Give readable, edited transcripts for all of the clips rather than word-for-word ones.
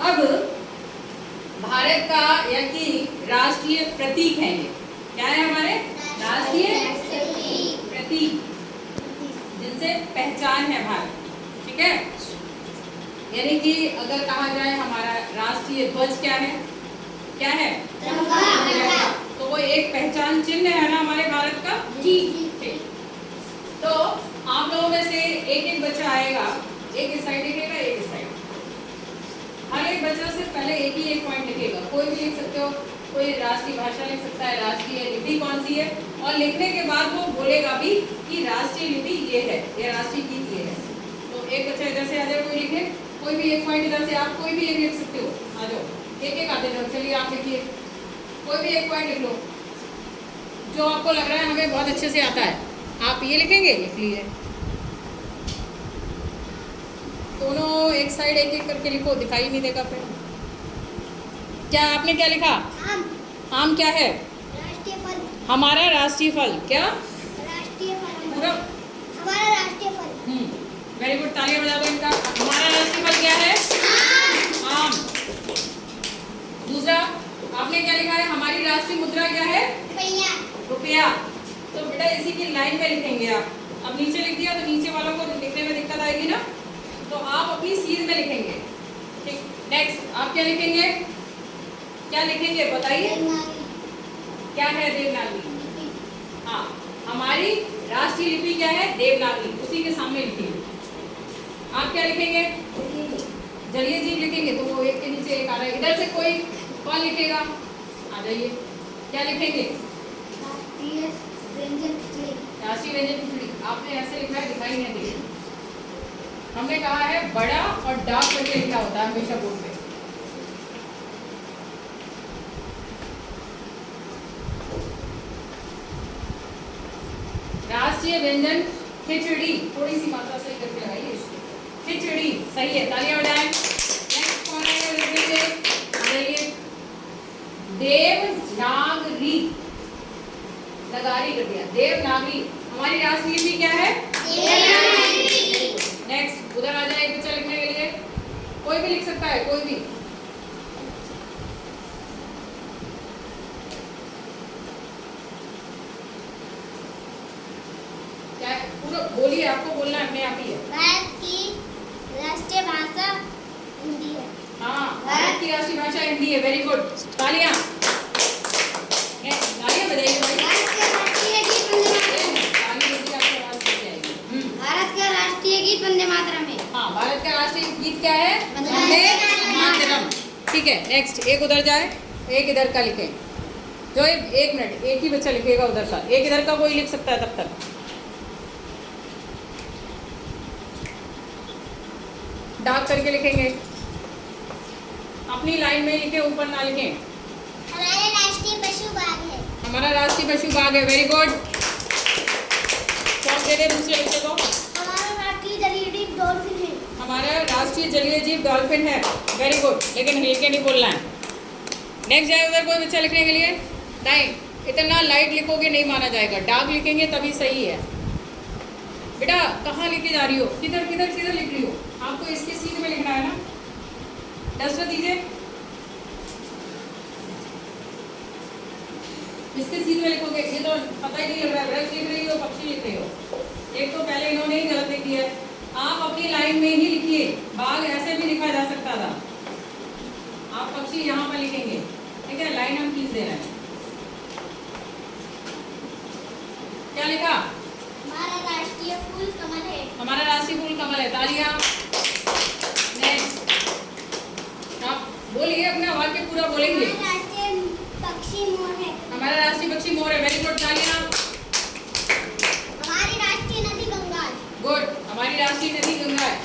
अब भारत का या कि राष्ट्रीय प्रतीक है ये। क्या है हमारे राष्ट्रीय प्रतीक, जिनसे पहचान है भारत। ठीक है, यानी कि अगर कहा जाए हमारा राष्ट्रीय ध्वज क्या है, क्या है तिरंगा। तो वो एक पहचान चिन्ह है ना हमारे भारत का। जी ठीक। तो आप लोगों में से एक एक बच्चा आएगा, एक इस साइड लिखेगा, एक इस साइड। हर एक बच्चा से पहले एक ही एक पॉइंट लिखेगा। कोई भी लिख सकते हो, कोई राष्ट्रीय भाषा लिख सकता है, राष्ट्रीय लिपि कौन सी है, और लिखने के बाद वो बोलेगा भी कि राष्ट्रीय लिपि ये है, ये राष्ट्रीय गीत ये है। तो एक बच्चा इधर से आ जाए, कोई लिखे, कोई भी एक पॉइंट इधर से, आप कोई भी एक लिख सकते हो। आ जाओ, एक एक आते जाओ। चलिए आप लिखिए, कोई भी एक पॉइंट लिख लो जो आपको लग रहा है हमें बहुत अच्छे से आता है। आप ये लिखेंगे, लिख लीजिए। दोनों एक साइड एक एक करके लिखो, दिखाई नहीं देगा फिर। क्या आपने क्या लिखा? आम। आम क्या है? राष्ट्रीय फल। हमारा राष्ट्रीय फल क्या? राष्ट्रीय फल पूरा हमारा राष्ट्रीय फल। वेरी गुड, तालियां बजा दो इनका। हमारा राष्ट्रीय फल क्या है? आम। आम। दूसरा आपने क्या लिखा है? हमारी राष्ट्रीय मुद्रा क्या है? रुपया। रुपया। तो बेटा इसी की लाइन में लिखेंगे आप। अब नीचे लिख दिया तो नीचे वालों को लिखने में दिक्कत आएगी ना, तो आप अपनी सीध में लिखेंगे। ठीक, नेक्स्ट आप क्या लिखेंगे? क्या लिखेंगे बताइए? क्या है? देवनागरी। हाँ, हमारी राष्ट्रीय लिपि क्या है? देवनागरी। उसी के सामने लिखेंगे। आप क्या लिखेंगे? जलीय जीव लिखेंगे। तो वो एक के नीचे एक आ रहा है, इधर से कोई कौन लिखेगा? आ जाइए, क्या लिखेंगे? राष्ट्रीय व्यंजन खिचड़ी। राष्ट्रीय व्यंजन खिचड़ी आपने ऐसे लिखा है, दिखाई नहीं दी। हमने कहा है बड़ा और डार्क करके लिखा होता है हमेशा बोर्ड पे। राष्ट्रीय व्यंजन खिचड़ी, थोड़ी सी मात्रा सही करके लगाइए इसकी। खिचड़ी सही है, तालियां बजाएं। नेक्स्ट कौन है लिखेंगे? आइए, देवनागरी। नगारी कर दिया, देवनागरी। हमारी राष्ट्रीय लिपि क्या है? देवनागरी। नेक्स्ट उधर आ जाए बच्चा लिखने के लिए, कोई भी लिख सकता है, कोई भी। क्या पूरा बोलिए, आपको बोलना है, अपने आप ही है। भारत की राष्ट्रीय भाषा हिंदी है। हाँ, भारत की राष्ट्रीय भाषा हिंदी है। वेरी गुड, तालियां। तालियां बजाइए भाई। भारत का राष्ट्रीय गीत वंदे मातरम है। हाँ, भारत का राष्ट्रीय गीत क्या है? वंदे मातरम। ठीक है, नेक्स्ट एक उधर जाए, एक इधर का लिखे। जो एक मिनट, एक ही बच्चा लिखेगा उधर का, एक इधर का कोई लिख सकता है तब तक। डार्क करके लिखेंगे, अपनी लाइन में लिखे, ऊपर ना लिखें। हमारा राष्ट्रीय पशु बाघ है। हमारा राष्ट्रीय पशु बाघ है। वेरी गुड, दे दे दूसरे बच्चे को। हमारा राष्ट्रीय जलीय जीव डॉल्फिन है। हमारा राष्ट्रीय जलीय जीव डॉल्फिन है। वेरी गुड, लेकिन हिल के नहीं बोलना है। नेक्स्ट जाए उधर कोई बच्चा लिखने के लिए। नहीं, इतना लाइट लिखोगे नहीं माना जाएगा, डार्क लिखेंगे तभी सही है। बेटा कहाँ लेके जा रही हो? किधर किधर किधर लिख रही हो? आपको इसके सीध में लिखना है ना। डस्टर दीजिए, इसके सीध में लिखोगे। ये तो पता ही नहीं लग रहा है, वृक्ष लिख रही हो, पक्षी लिख रही हो। एक तो पहले इन्होंने ही गलत लिख दिया है। आप अपनी लाइन में ही लिखिए। बाघ ऐसे भी लिखा जा सकता था, आप पक्षी यहाँ पर लिखेंगे। ठीक है, लाइन हम खींच दे रहे हैं। क्या लिखा? हमारा राष्ट्रीय फूल कमल है। हमारा राष्ट्रीय फूल कमल है। तालियां। नेक्स्ट आप बोलिए, अपना वाक्य पूरा बोलेंगे। हमारा राष्ट्रीय पक्षी मोर है। हमारा राष्ट्रीय पक्षी मोर है। वेरी गुड, तालियां। हमारी राष्ट्रीय नदी गंगा है। गुड, हमारी राष्ट्रीय नदी गंगा है।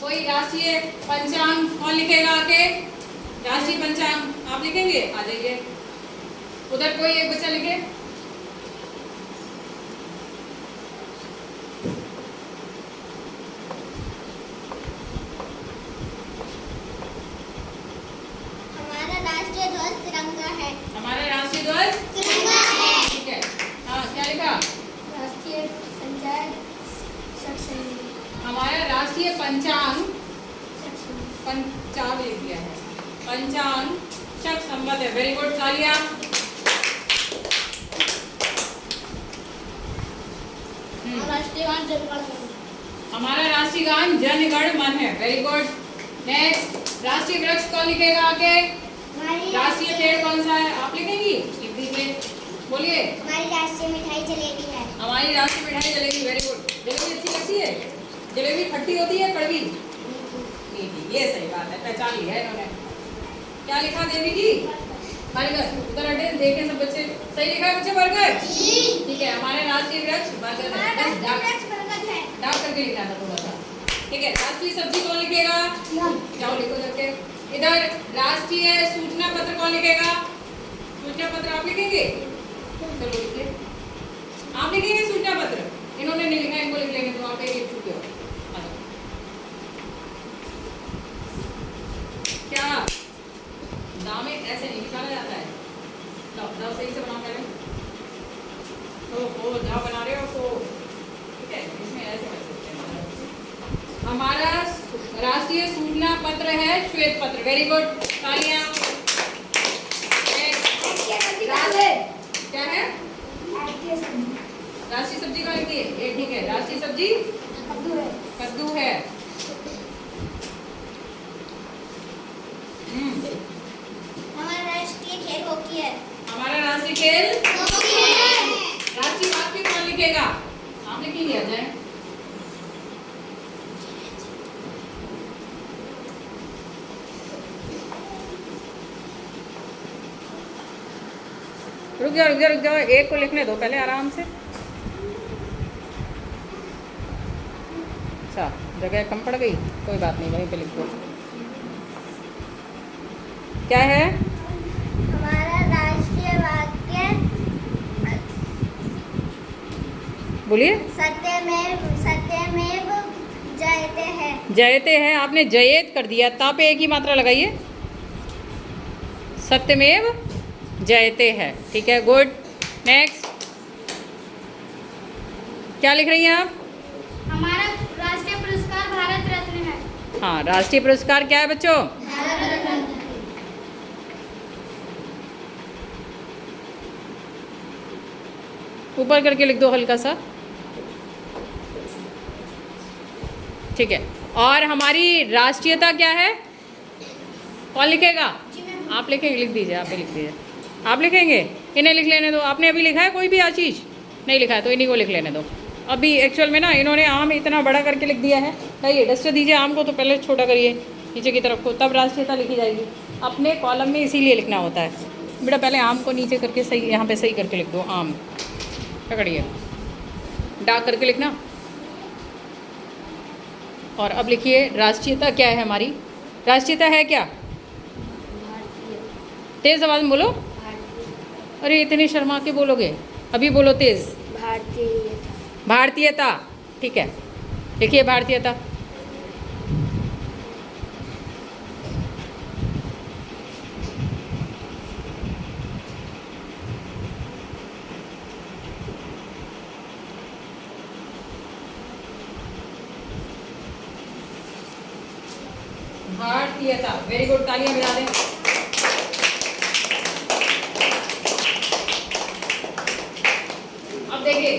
कोई राष्ट्रीय पंचांग कौन लिखेगा आके? राष्ट्रीय पंचांग आप लिखेंगे? आ जाइए, उधर कोई एक बच्चा लिखे। हमारा राष्ट्रीय ध्वज तिरंगा है। हमारा राष्ट्रीय ध्वज तिरंगा है। ठीक है। हाँ, क्या लिखा? राष्ट्रीय पंचायत हमारा राष्ट्रीय पंचांग, पंचांग लिख दिया है। पंचांग शक संवत है। वेरी गुड, तालियां। राष्ट्रीय गान जनगण मन। हमारा राष्ट्रीय गान जनगण मन है। Very good. नेक्स्ट, राष्ट्रीय वृक्ष कौन लिखेगा आगे? राष्ट्रीय पेड़ कौन सा है? आप लिखेंगी? लिख दीजिए, बोलिए। हमारी राष्ट्रीय मिठाई जलेबी है। हमारी राष्ट्रीय मिठाई जलेबी। Very good. जलेबी अच्छी लगती है? जलेबी खट्टी होती है कड़वी? मीठी। ये सही बात है, पहचान लिया इन्होंने। क्या लिखा देवी जी? बरगद। उधर हटे, देखें सब बच्चे। सही लिखा है बच्चे, बरगद? ठीक है, हमारे राष्ट्रीय वृक्ष बरगद है। डाक करके लिखा था थोड़ा सा। ठीक है, राष्ट्रीय सब्जी कौन लिखेगा? जाओ लिखो करके। इधर राष्ट्रीय सूचना पत्र कौन लिखेगा? सूचना पत्र आप लिखेंगे? चलो लिखिए। आप लिखेंगे सूचना पत्र? इन्होंने नहीं लिखा, इनको लिख लेंगे तो आप एक लिख चुके हो। क्या दाम ऐसे नहीं निकाला जाता है? दाव सही से बनाओ पहले। तो दाव बना रहे हो तो ठीक है, इसमें ऐसे कर सकते हैं। हमारा राष्ट्रीय सूचना पत्र है श्वेत पत्र। वेरी गुड, तालियां। क्या है? राष्ट्रीय सब्जी का लिखिए। ये ठीक है, राष्ट्रीय सब्जी कद्दू है। कद्दू है। हमारा राष्ट्रीय खेल हॉकी है। हमारा राष्ट्रीय खेल हॉकी है। राष्ट्रीय वाक्य कौन लिखेगा? आप लिखेंगे? आ जाए। रुक जाओ रुक जाओ रुक जाओ, एक को लिखने दो पहले आराम से। अच्छा, जगह कम पड़ गई, कोई बात नहीं, वहीं पे लिख दो। क्या है? हमारा राष्ट्रीय वाक्य बोलिए। सत्यमेव जयते है। जयते है, आपने जयेत कर दिया, ता पे एक ही मात्रा लगाइए। सत्यमेव जयते है। ठीक है, गुड। नेक्स्ट, क्या लिख रही हैं आप? हमारा राष्ट्रीय पुरस्कार भारत रत्न है। हाँ, राष्ट्रीय पुरस्कार क्या है बच्चों? भारत रत्न। ऊपर करके लिख दो हल्का सा। ठीक है, और हमारी राष्ट्रीयता क्या है? कौन लिखेगा? आप लिखेंगे? लिख दीजिए, आप ही लिख दीजिए। आप लिखेंगे? इन्हें लिख लेने दो। आपने अभी लिखा है कोई भी आशीष? नहीं लिखा है तो इन्हीं को लिख लेने दो। अभी एक्चुअल में ना इन्होंने आम इतना बड़ा करके लिख दिया है। लाइए डस्टर दीजिए आम को, तो पहले छोटा करिए नीचे की तरफ को, तब राष्ट्रीयता लिखी जाएगी। अपने कॉलम में इसीलिए लिखना होता है बेटा। पहले आम को नीचे करके सही, यहाँ पे सही करके लिख दो। आम पकड़िए, डाक करके लिखना। और अब लिखिए राष्ट्रीयता क्या है हमारी? राष्ट्रीयता है क्या? तेज़ आवाज़ में बोलो। अरे इतनी शर्मा के बोलोगे, अभी बोलो तेज़। भारतीयता। ठीक है, लिखिए भारतीयता। भारतीयता। वेरी गुड, तालियां बजा दें। अब देखिए,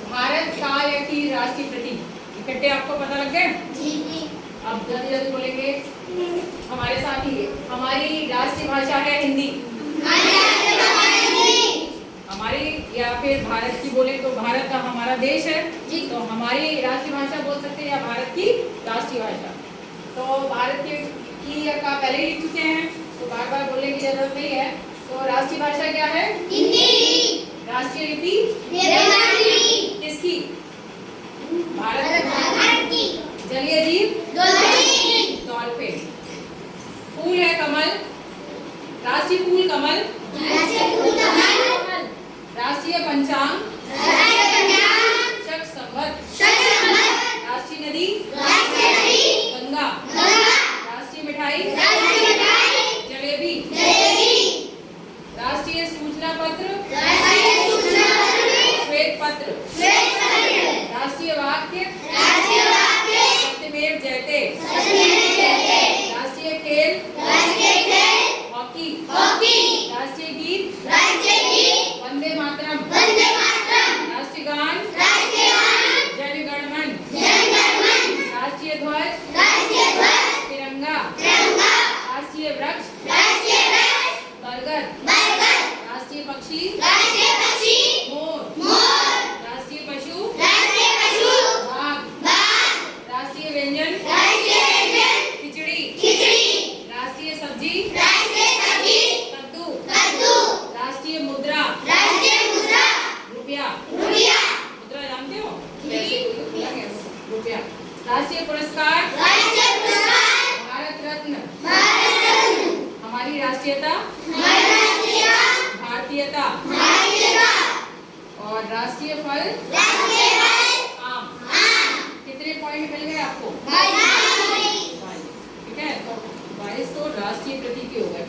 भारत काल की राष्ट्रीय प्रतीक इकट्ठे आपको पता लग गए? जी। अब जल्दी जल्दी बोलेंगे हमारे साथ ही। हमारी राष्ट्रीय भाषा है हिंदी। हमारी, या फिर भारत की बोले तो भारत का हमारा देश है जी, तो हमारी राष्ट्रीय भाषा बोल सकते हैं, या भारत की राष्ट्रीय भाषा। तो भारत की का पहले ही लिख चुके हैं, तो बार बार बोलने की जरूरत नहीं है। तो राष्ट्रीय भाषा क्या है? हिंदी। राष्ट्रीय लिपि देवनागरी। किसकी? भारत की। जलीय जीव डॉल्फिन। फूल है कमल। राष्ट्रीय फूल कमल। राष्ट्रीय पंचांग शक संवत। राष्ट्रीय नदी गंगा। राष्ट्रीय मिठाई जलेबी। राष्ट्रीय सूचना पत्र श्वेत पत्र। राष्ट्रीय वाक्य सत्यमेव जयते। राष्ट्रीय खेल राष्ट्रीय वृक्ष बरगद। राष्ट्रीय पक्षी मोर। राष्ट्रीय पशु बाघ। राष्ट्रीय व्यंजन खिचड़ी। राष्ट्रीय सब्जी कद्दू। राष्ट्रीय मुद्रा रुपया। मुद्रा जानते हो? पैसे को बोला गया, रुपया। राष्ट्रीय पुरस्कार भारत रत्न। हमारी राष्ट्रीयता भारतीयता। और राष्ट्रीय फल आम। कितने पॉइंट मिल गए आपको? 22। ठीक है, तो 22 तो राष्ट्रीय प्रतीक के हो गए।